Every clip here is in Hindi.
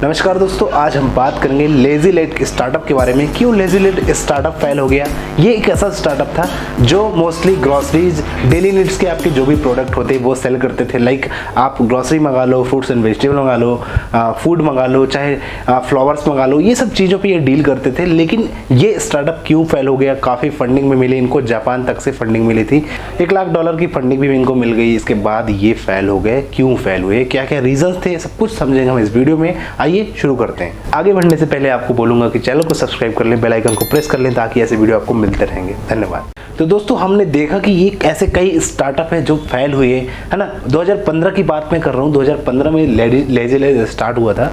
नमस्कार दोस्तों, आज हम बात करेंगे लेज़ीलेट स्टार्टअप के बारे में। क्यों लेज़ीलेट स्टार्टअप फेल हो गया। ये एक ऐसा स्टार्टअप था जो मोस्टली ग्रॉसरीज, डेली नीड्स के आपके जो भी प्रोडक्ट होते हैं वो सेल करते थे। लाइक आप ग्रॉसरी मंगा लो, फ्रूट्स एंड वेजिटेबल मंगा लो, फूड मंगा लो, चाहे फ्लावर्स मंगा लो, ये सब चीज़ों पर ये डील करते थे। लेकिन ये स्टार्टअप क्यों फेल हो गया। काफ़ी फंडिंग में मिली इनको, जापान तक से फंडिंग मिली थी, $1 लाख की फंडिंग भी इनको मिल गई। इसके बाद ये फेल हो गए। क्यों फेल हुए, क्या क्या रीजंस थे, सब कुछ समझेंगे हम इस वीडियो में। आइए शुरू करते हैं। आगे बढ़ने से पहले आपको बोलूंगा कि चैनल को सब्सक्राइब कर लें, बेल आइकन को प्रेस कर लें ताकि ऐसे वीडियो आपको मिलते रहेंगे। धन्यवाद। तो दोस्तों, हमने देखा कि ये ऐसे कई स्टार्टअप है जो फेल हुए, है ना। 2015 की बात मैं कर रहा हूँ। 2015 में लेज़ीलेट स्टार्ट हुआ था।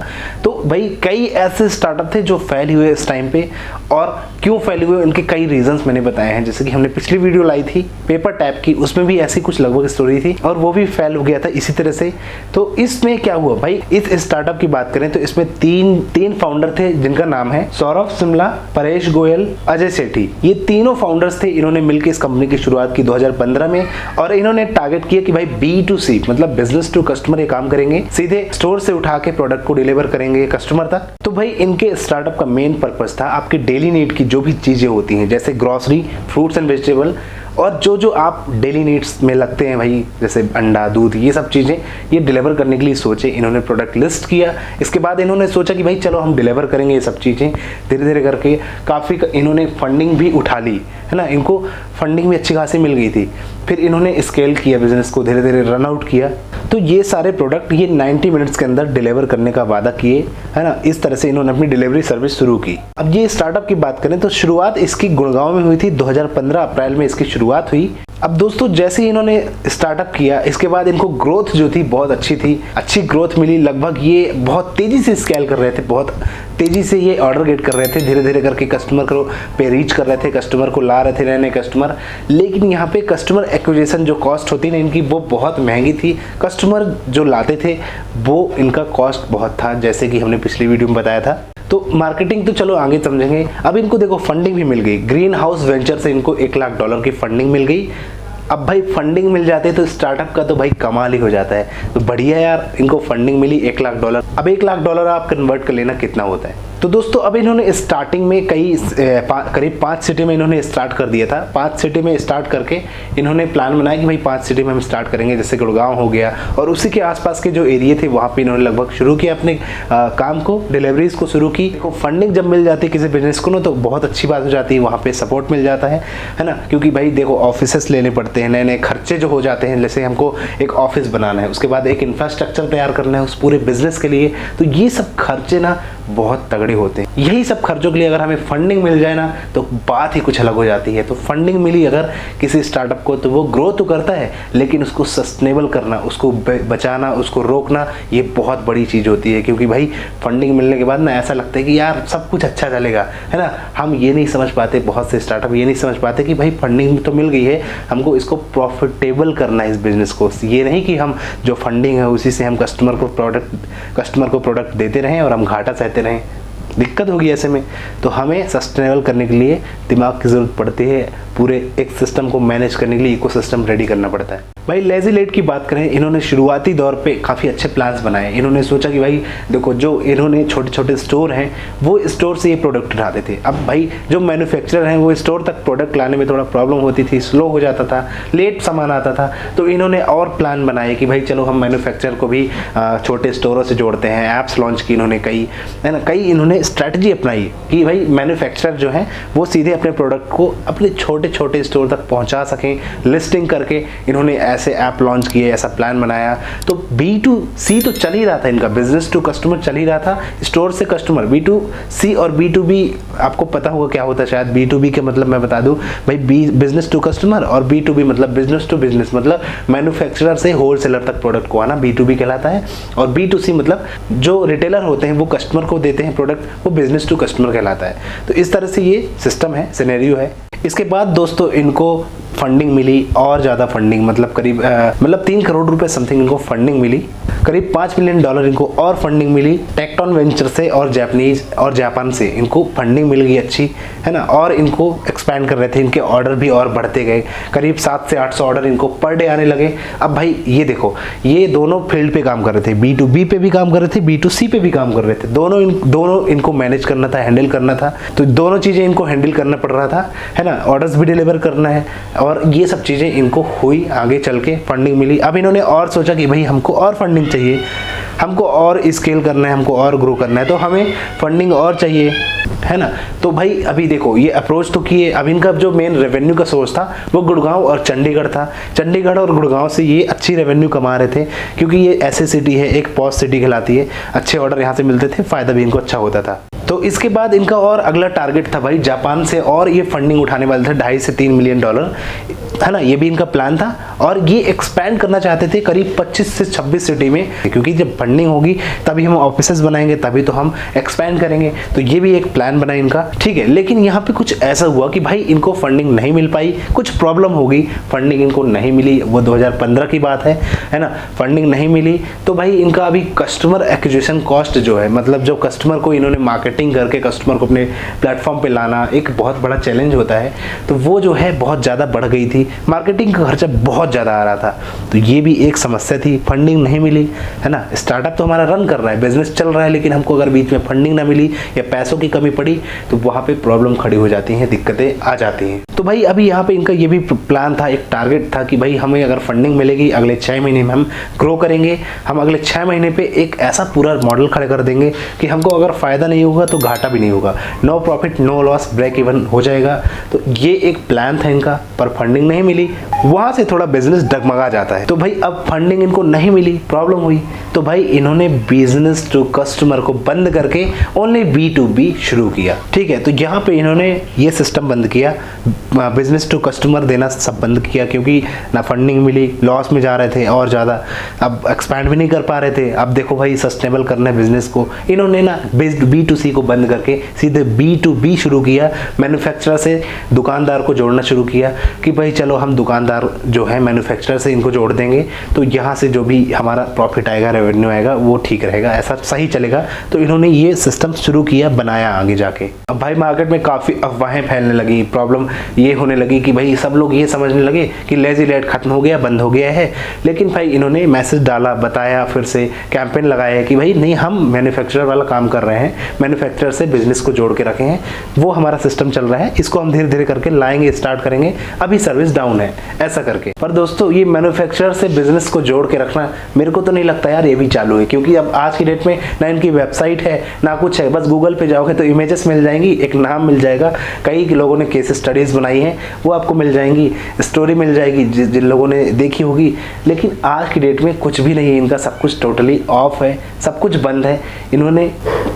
तो भाई कई ऐसे स्टार्टअप थे जो फेल हुए इस टाइम पे, और क्यों फेल हुए उनके कई रीजंस मैंने बताए हैं। जैसे कि हमने पिछली वीडियो लाई थी पेपर टैप की, उसमें भी ऐसी कुछ लगभग स्टोरी थी और वो भी फेल हो गया था इसी तरह से। तो इसमें क्या हुआ भाई, इस स्टार्टअप की बात करें तो इसमें तीन फाउंडर थे जिनका नाम है सौरभ शिमला, परेश गोयल, अजय सेठी। ये तीनों फाउंडर्स थे। इन्होंने मिलकर इस कंपनी की शुरुआत की 2015 में, और इन्होंने टारगेट किया कि भाई B2C मतलब बिजनेस टू कस्टमर ये काम करेंगे, सीधे स्टोर से उठा के प्रोडक्ट को डिलीवर करेंगे कस्टमर तक। तो भाई इनके स्टार्टअप का मेन पर्पस था आपके डेली नीड की जो भी चीजें होती हैं, जैसे ग्रोसरी, फ्रूट्स एंड वेजिटेबल, और जो आप डेली नीड्स में लगते हैं भाई, जैसे अंडा, दूध, ये सब चीज़ें ये डिलीवर करने के लिए सोचे। इन्होंने प्रोडक्ट लिस्ट किया। इसके बाद इन्होंने सोचा कि भाई चलो हम डिलीवर करेंगे ये सब चीज़ें। धीरे धीरे करके काफ़ी इन्होंने फंडिंग भी उठा ली, है ना। इनको फंडिंग भी अच्छी खासी मिल गई थी। फिर इन्होंने स्केल किया बिजनेस को, धीरे धीरे रन आउट किया। तो ये सारे प्रोडक्ट ये 90 मिनट्स के अंदर डिलीवर करने का वादा किए, है ना। इस तरह से इन्होंने अपनी डिलीवरी सर्विस शुरू की। अब ये स्टार्टअप की बात करें तो शुरुआत इसकी गुड़गांव में हुई थी। 2015 अप्रैल में इसकी शुरुआत हुई। अब दोस्तों, जैसे ही इन्होंने स्टार्टअप किया, इसके बाद इनको ग्रोथ जो थी बहुत अच्छी थी, अच्छी ग्रोथ मिली। लगभग ये बहुत तेजी से स्केल कर रहे थे, बहुत तेजी से ये ऑर्डर गेट कर रहे थे। धीरे धीरे करके कस्टमर को पे रीच कर रहे थे, कस्टमर को ला रहे थे, नए नए कस्टमर। लेकिन यहाँ पे कस्टमर एक्विजिशन जो कॉस्ट होती है ना इनकी, वो बहुत महंगी थी। कस्टमर जो लाते थे वो इनका कॉस्ट बहुत था, जैसे कि हमने पिछली वीडियो में बताया था। तो मार्केटिंग तो चलो आगे समझेंगे। अब इनको देखो फंडिंग भी मिल गई। ग्रीन हाउस वेंचर से इनको $1 लाख की फंडिंग मिल गई। अब भाई फंडिंग मिल जाते है तो स्टार्टअप का तो भाई कमाल ही हो जाता है। तो बढ़िया यार, इनको फंडिंग मिली $1 लाख। अब $1 लाख आप कन्वर्ट कर लेना कितना होता है। तो दोस्तों, अब इन्होंने स्टार्टिंग में करीब 5 सिटी में इन्होंने स्टार्ट कर दिया था। 5 सिटी में स्टार्ट करके इन्होंने प्लान बनाया कि भाई 5 सिटी में हम स्टार्ट करेंगे, जैसे गुड़गांव हो गया और उसी के आसपास के जो एरिया थे वहाँ पे इन्होंने लगभग शुरू किया अपने काम को, डिलीवरीज को शुरू की। देखो फंडिंग जब मिल जाती है किसी बिजनेस को ना, तो बहुत अच्छी बात हो जाती है, वहाँ पे सपोर्ट मिल जाता है ना। क्योंकि भाई देखो ऑफिसेस लेने पड़ते हैं, नए नए खर्चे जो हो जाते हैं। जैसे हमको एक ऑफिस बनाना है, उसके बाद एक इंफ्रास्ट्रक्चर तैयार करना है उस पूरे बिजनेस के लिए, तो ये सब खर्चे ना बहुत तगड़े होते हैं। यही सब खर्चों के लिए अगर हमें फंडिंग मिल जाए ना तो बात ही कुछ अलग हो जाती है। तो फंडिंग मिली अगर किसी स्टार्टअप को, तो वो ग्रो तो करता है, लेकिन उसको सस्टेनेबल करना, उसको बचाना, उसको रोकना, ये बहुत बड़ी चीज़ होती है। क्योंकि भाई फंडिंग मिलने के बाद ना ऐसा लगता है कि यार सब कुछ अच्छा चलेगा, है ना। हम ये नहीं समझ पाते, बहुत से स्टार्टअप ये नहीं समझ पाते कि भाई फंडिंग तो मिल गई है, हमको इसको प्रॉफिटेबल करना है इस बिजनेस को। ये नहीं कि हम जो फंडिंग है उसी से हम कस्टमर को प्रोडक्ट देते रहें और हम घाटा सहते रहें। दिक्कत होगी ऐसे में। तो हमें सस्टेनेबल करने के लिए दिमाग की ज़रूरत पड़ती है। पूरे एक सिस्टम को मैनेज करने के लिए इकोसिस्टम रेडी करना पड़ता है। भाई लेज़ीलेट की बात करें, इन्होंने शुरुआती दौर पे काफ़ी अच्छे प्लान्स बनाए। इन्होंने सोचा कि भाई देखो, जो इन्होंने छोटे छोटे स्टोर हैं वो स्टोर से ये प्रोडक्ट उठाते थे। अब भाई जो मैन्युफैक्चरर हैं वो स्टोर तक प्रोडक्ट लाने में थोड़ा प्रॉब्लम होती थी, स्लो हो जाता था, लेट सामान आता था। तो इन्होंने और प्लान बनाए कि भाई चलो हम मैन्युफैक्चरर को भी छोटे स्टोरों से जोड़ते हैं। ऐप्स लॉन्च की इन्होंने कई, है ना, कई इन्होंने स्ट्रैटेजी अपनाई कि भाई मैन्युफैक्चरर जो है वो सीधे अपने प्रोडक्ट को अपने छोटे छोटे स्टोर तक पहुंचा सकें। लिस्टिंग करके इन्होंने ऐसे ऐप लॉन्च किए, ऐसा प्लान बनाया। तो B2C तो चल ही रहा था, इनका बिजनेस टू कस्टमर चल ही रहा था, स्टोर से कस्टमर। B2C और B2B आपको पता होगा क्या होता है शायद। B2B के मतलब मैं बता दूं भाई, बिजनेस टू कस्टमर, और B2B मतलब बिजनेस टू बिजनेस, मतलब मैन्युफैक्चरर से होलसेलर तक प्रोडक्ट को आना, B2B कहलाता है। और B2C मतलब जो रिटेलर होते हैं वो कस्टमर को देते हैं प्रोडक्ट, वो बिजनेस टू कस्टमर कहलाता है। तो इस तरह से ये सिस्टम है, सिनेरियो है। इसके बाद दोस्तों इनको फंडिंग मिली, और ज़्यादा फंडिंग, मतलब करीब 3 करोड़ रुपए समथिंग इनको फंडिंग मिली। करीब $5 मिलियन इनको और फंडिंग मिली टेक्टोन वेंचर से और जापान से इनको फंडिंग मिल गई अच्छी, है ना। और इनको एक्सपैंड कर रहे थे, इनके ऑर्डर भी और बढ़ते गए, करीब 700 से 800 ऑर्डर इनको पर डे आने लगे। अब भाई ये देखो, ये दोनों फील्ड पे काम कर रहे थे, B2B पे भी काम कर रहे थे, B2C पे भी काम कर रहे थे, दोनों इनको मैनेज करना था, हैंडल करना था। तो दोनों चीज़ें इनको हैंडल करना पड़ रहा था, है ना। ऑर्डर्स भी डिलीवर करना है और ये सब चीज़ें इनको हुई, आगे चल के फंडिंग मिली। अब इन्होंने और सोचा कि भाई हमको और फंडिंग चाहिए, हमको और स्केल करना है, हमको और ग्रो करना है, तो हमें फंडिंग और चाहिए, है ना। तो भाई अभी देखो ये अप्रोच तो किए। अब इनका जो मेन रेवेन्यू का सोर्स था वो गुड़गांव और चंडीगढ़ था। चंडीगढ़ और गुड़गांव से ये अच्छी रेवेन्यू कमा रहे थे, क्योंकि ये ऐसी सिटी है, एक पॉश सिटी कहलाती है, अच्छे ऑर्डर यहाँ से मिलते थे, फायदा भी इनको अच्छा होता था। तो इसके बाद इनका और अगला टारगेट था भाई जापान से, और ये फंडिंग उठाने वाले थे $2.5 से $3 मिलियन, है ना। ये भी इनका प्लान था और ये एक्सपैंड करना चाहते थे करीब 25 से 26 सिटी में, क्योंकि जब फंडिंग होगी तभी हम ऑफिसेस बनाएंगे, तभी तो हम एक्सपैंड करेंगे। तो ये भी एक प्लान बना इनका, ठीक है। लेकिन यहाँ पे कुछ ऐसा हुआ कि भाई इनको फंडिंग नहीं मिल पाई, कुछ प्रॉब्लम हो गई, फंडिंग इनको नहीं मिली। वो 2015 की बात है ना। फंडिंग नहीं मिली तो भाई इनका अभी कस्टमर एक्विजिशन कॉस्ट जो है, मतलब जो कस्टमर को इन्होंने मार्केटिंग करके कस्टमर को अपने प्लेटफॉर्म पे लाना एक बहुत बड़ा चैलेंज होता है, तो वो जो है बहुत ज़्यादा बढ़ गई थी, मार्केटिंग का खर्चा बहुत ज़्यादा आ रहा था। तो ये भी एक समस्या थी, फंडिंग नहीं मिली, है ना। स्टार्टअप तो हमारा रन कर रहा है, बिजनेस चल रहा है, लेकिन हमको अगर बीच में फंडिंग ना मिली या पैसों की कमी पड़ी तो वहाँ पे प्रॉब्लम खड़ी हो जाती हैं, दिक्कतें आ जाती हैं। तो भाई अभी यहाँ पे इनका ये भी प्लान था, एक टारगेट था कि भाई हमें अगर फंडिंग मिलेगी अगले 6 महीने में हम ग्रो करेंगे, हम अगले 6 महीने पे एक ऐसा पूरा मॉडल खड़ा कर देंगे कि हमको अगर फ़ायदा नहीं होगा तो घाटा भी नहीं होगा, no profit no loss, break even हो जाएगा। तो ये एक प्लान था इनका, पर फंडिंग नहीं मिली, वहाँ से थोड़ा बिजनेस डगमगा जाता है। तो भाई अब फंडिंग इनको नहीं मिली, प्रॉब्लम हुई, तो भाई इन्होंने बिजनेस टू कस्टमर को बंद करके ओनली B2B शुरू किया, ठीक है। तो यहाँ पे इन्होंने ये सिस्टम बंद किया, बिजनेस टू कस्टमर देना सब बंद किया, क्योंकि ना फंडिंग मिली, लॉस में जा रहे थे और ज़्यादा, अब एक्सपैंड भी नहीं कर पा रहे थे। अब देखो भाई सस्टेनेबल करना है बिजनेस को, इन्होंने ना B2C को बंद करके सीधे B2B शुरू किया। मैन्युफैक्चरर से दुकानदार को जोड़ना शुरू किया कि भाई चलो हम दुकानदार जो है मैन्युफैक्चरर से इनको जोड़ देंगे, तो यहाँ से जो भी हमारा प्रॉफिट आएगा, रेवेन्यू आएगा, वो ठीक रहेगा, ऐसा सही चलेगा। तो इन्होंने ये सिस्टम शुरू किया, बनाया आगे जाके। अब भाई मार्केट में काफ़ी अफवाहें फैलने लगी, प्रॉब्लम ये होने लगी कि भाई सब लोग ये समझने लगे कि लेजी लेट खत्म हो गया, बंद हो गया है। लेकिन भाई इन्होंने मैसेज डाला, बताया, फिर से कैंपेन लगाया कि भाई नहीं, हम मैन्युफैक्चरर वाला काम कर रहे हैं, मैन्युफैक्चरर से बिजनेस को जोड़ के रखे हैं, वो हमारा सिस्टम चल रहा है, इसको हम धीरे धीरे करके लाएंगे, स्टार्ट करेंगे, अभी सर्विस डाउन है, ऐसा करके। पर दोस्तों ये मैन्युफैक्चरर से बिजनेस को जोड़ के रखना मेरे को तो नहीं लगता यार ये भी चालू है, क्योंकि अब आज की डेट में ना इनकी वेबसाइट है ना कुछ है, बस गूगल पे जाओगे तो इमेजेस मिल जाएंगी, एक नाम मिल जाएगा, कई लोगों ने केस स्टडीज बनाई हैं वो आपको मिल जाएंगी, स्टोरी मिल जाएगी जिन लोगों ने देखी होगी। लेकिन आज की डेट में कुछ भी नहीं है इनका, सब कुछ टोटली ऑफ है, सब कुछ बंद है। इन्होंने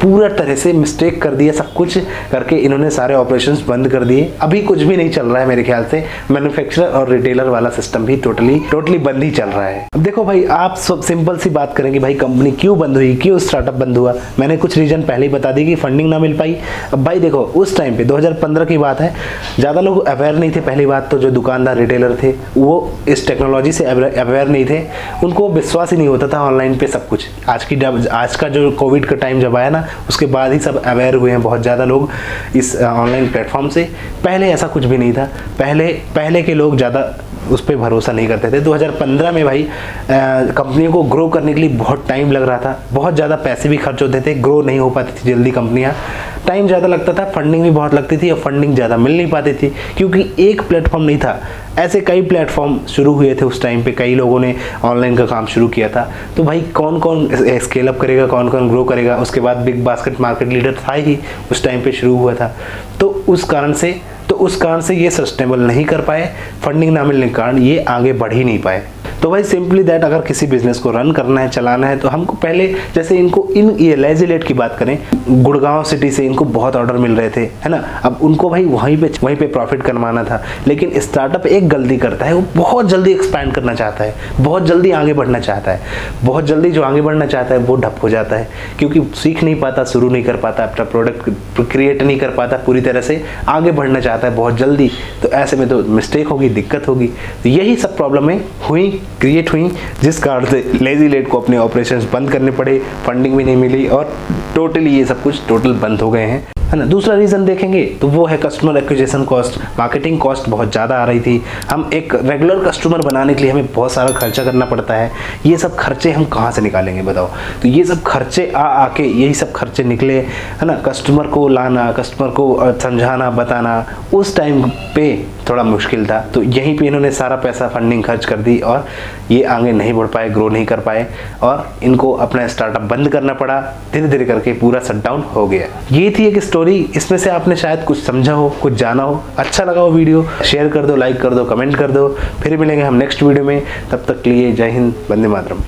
पूरा तरह से मिस्टेक कर दिया, सब कुछ करके इन्होंने सारे ऑपरेशंस बंद कर दिए। अभी कुछ भी नहीं चल रहा है मेरे ख्याल से, मैन्युफैक्चरर और रिटेलर वाला सिस्टम भी टोटली बंद ही चल रहा है। अब देखो भाई आप सब सिंपल सी बात करेंगे, भाई कंपनी क्यों बंद हुई, क्यों स्टार्टअप बंद हुआ, मैंने कुछ रीजन पहले ही बता दी कि फंडिंग ना मिल पाई। अब भाई देखो उस टाइम पे 2015 की बात है, ज़्यादा लोग अवेयर नहीं थे। पहली बात तो जो दुकानदार रिटेलर थे वो इस टेक्नोलॉजी से अवेयर नहीं थे, उनको विश्वास ही नहीं होता था ऑनलाइन पे सब कुछ। आज का जो कोविड का टाइम जब आया ना, उसके बाद ही सब अवेयर हुए हैं बहुत ज़्यादा लोग इस ऑनलाइन प्लेटफॉर्म से। पहले ऐसा कुछ भी नहीं था, पहले के लोग ज़्यादा उस पर भरोसा नहीं करते थे। 2015 में भाई कंपनियों को ग्रो करने के लिए बहुत टाइम लग रहा था, बहुत ज़्यादा पैसे भी खर्च होते थे, ग्रो नहीं हो पाती थी जल्दी कंपनियां, टाइम ज़्यादा लगता था, फंडिंग भी बहुत लगती थी और फंडिंग ज़्यादा मिल नहीं पाती थी, क्योंकि एक प्लेटफॉर्म नहीं था, ऐसे कई प्लेटफॉर्म शुरू हुए थे उस टाइम पे, कई लोगों ने ऑनलाइन का काम शुरू किया था। तो भाई कौन कौन स्केल अप करेगा, कौन कौन ग्रो करेगा। उसके बाद बिग बास्केट मार्केट लीडर था ही उस टाइम पे शुरू हुआ था, तो उस कारण से ये सस्टेनेबल नहीं कर पाए, फंडिंग ना मिलने के कारण ये आगे बढ़ ही नहीं पाए। तो भाई सिंपली दैट, अगर किसी बिजनेस को रन करना है, चलाना है, तो हमको पहले जैसे इनको ये लेजी लेट की बात करें, गुड़गांव सिटी से इनको बहुत ऑर्डर मिल रहे थे, है ना। अब उनको भाई वहीं पे प्रॉफिट कमाना था। लेकिन स्टार्टअप एक गलती करता है, वो बहुत जल्दी एक्सपैंड करना चाहता है, बहुत जल्दी आगे बढ़ना चाहता है, बहुत जल्दी जो आगे बढ़ना चाहता है वो ठप हो जाता है, क्योंकि सीख नहीं पाता, शुरू नहीं कर पाता, अपना प्रोडक्ट क्रिएट नहीं कर पाता, पूरी तरह से आगे बढ़ना चाहता है बहुत जल्दी। तो ऐसे में तो मिस्टेक होगी, दिक्कत होगी। तो यही सब प्रॉब्लमें क्रिएट हुई, जिस कारण से लेजी लेट को अपने ऑपरेशंस बंद करने पड़े, फंडिंग भी नहीं मिली और टोटली ये सब कुछ बंद हो गए हैं। है ना। दूसरा रीज़न देखेंगे तो वो है customer acquisition cost, marketing cost बहुत ज़्यादा आ रही थी। हम एक रेगुलर कस्टमर बनाने के लिए हमें बहुत सारा खर्चा करना पड़ता है। ये सब खर्चे हम कहाँ से निकालेंगे बताओ। तो ये सब खर्चे आके यही सब खर्चे निकले, है ना। कस्टमर को लाना, कस्टमर को समझाना, बताना उस टाइम पे थोड़ा मुश्किल था। तो यहीं पे इन्होंने सारा पैसा फंडिंग खर्च कर दी और ये आगे नहीं बढ़ पाए, ग्रो नहीं कर पाए और इनको अपना स्टार्टअप बंद करना पड़ा। धीरे धीरे करके पूरा शटडाउन हो गया। ये थी एक स्टोरी, इसमें से आपने शायद कुछ समझा हो, कुछ जाना हो। अच्छा लगा हो वीडियो, शेयर कर दो, लाइक कर दो, कमेंट कर दो। फिर मिलेंगे हम नेक्स्ट वीडियो में। तब तक के लिए जय हिंद, वंदे मातरम।